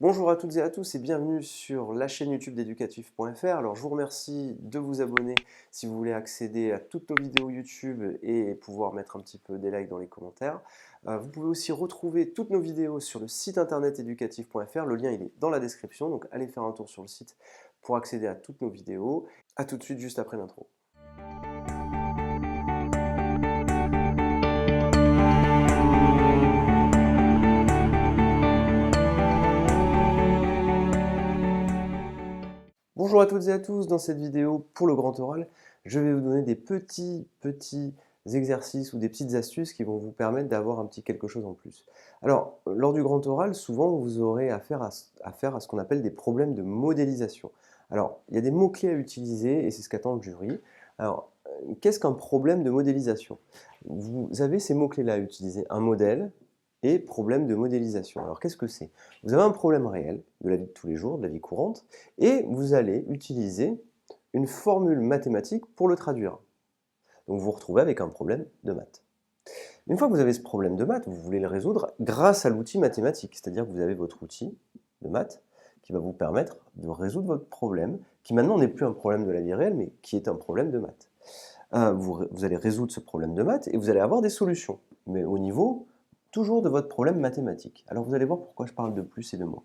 Bonjour à toutes et à tous et bienvenue sur la chaîne YouTube d'éducatif.fr. Alors je vous remercie de vous abonner si vous voulez accéder à toutes nos vidéos YouTube et pouvoir mettre un petit peu des likes dans les commentaires. Vous pouvez aussi retrouver toutes nos vidéos sur le site internet éducatif.fr. Le lien il est dans la description, donc allez faire un tour sur le site pour accéder à toutes nos vidéos. A tout de suite juste après l'intro. Bonjour à toutes et à tous, dans cette vidéo pour le grand oral, je vais vous donner des petits exercices ou des petites astuces qui vont vous permettre d'avoir un petit quelque chose en plus. Alors, lors du grand oral, souvent vous aurez affaire à ce qu'on appelle des problèmes de modélisation. Alors, il y a des mots-clés à utiliser et c'est ce qu'attend le jury. Alors, qu'est-ce qu'un problème de modélisation? Vous avez ces mots-clés-là à utiliser, un modèle et problème de modélisation. Alors, qu'est-ce que c'est? Vous avez un problème réel de la vie de tous les jours, de la vie courante, et vous allez utiliser une formule mathématique pour le traduire. Donc vous vous retrouvez avec un problème de maths. Une fois que vous avez ce problème de maths, vous voulez le résoudre grâce à l'outil mathématique, c'est-à-dire que vous avez votre outil de maths qui va vous permettre de résoudre votre problème, qui maintenant n'est plus un problème de la vie réelle, mais qui est un problème de maths. Vous allez résoudre ce problème de maths et vous allez avoir des solutions, mais au niveau toujours de votre problème mathématique. Alors vous allez voir pourquoi je parle de plus et de moins.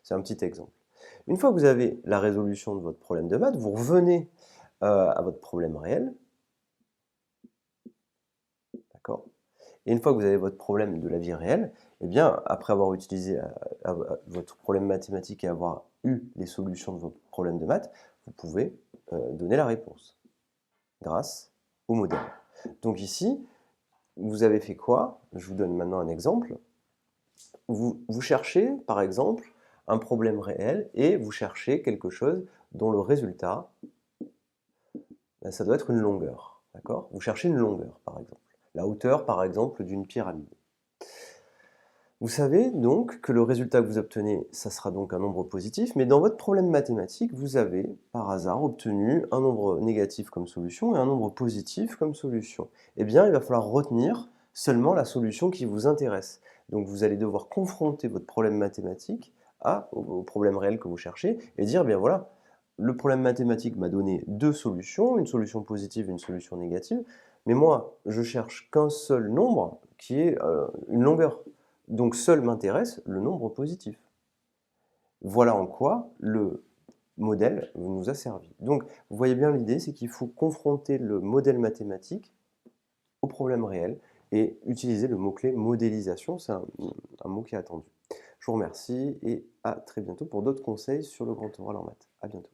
C'est un petit exemple. Une fois que vous avez la résolution de votre problème de maths, vous revenez à votre problème réel, d'accord? Et une fois que vous avez votre problème de la vie réelle, eh bien, après avoir utilisé votre problème mathématique et avoir eu les solutions de votre problème de maths, vous pouvez donner la réponse grâce au modèle. Donc ici, vous avez fait quoi? Je vous donne maintenant un exemple. Vous cherchez, par exemple, un problème réel et vous cherchez quelque chose dont le résultat, ben, ça doit être une longueur. D'accord? Vous cherchez une longueur, par exemple. La hauteur, par exemple, d'une pyramide. Vous savez donc que le résultat que vous obtenez, ça sera donc un nombre positif, mais dans votre problème mathématique, vous avez, par hasard, obtenu un nombre négatif comme solution et un nombre positif comme solution. Eh bien, il va falloir retenir seulement la solution qui vous intéresse. Donc vous allez devoir confronter votre problème mathématique au problème réel que vous cherchez et dire, bien voilà, le problème mathématique m'a donné deux solutions, une solution positive et une solution négative, mais moi, je cherche qu'un seul nombre qui est une longueur. Donc seul m'intéresse le nombre positif. Voilà en quoi le modèle nous a servi. Donc vous voyez bien l'idée, c'est qu'il faut confronter le modèle mathématique au problème réel et utiliser le mot-clé modélisation, c'est un mot qui est attendu. Je vous remercie et à très bientôt pour d'autres conseils sur le grand oral en maths. À bientôt.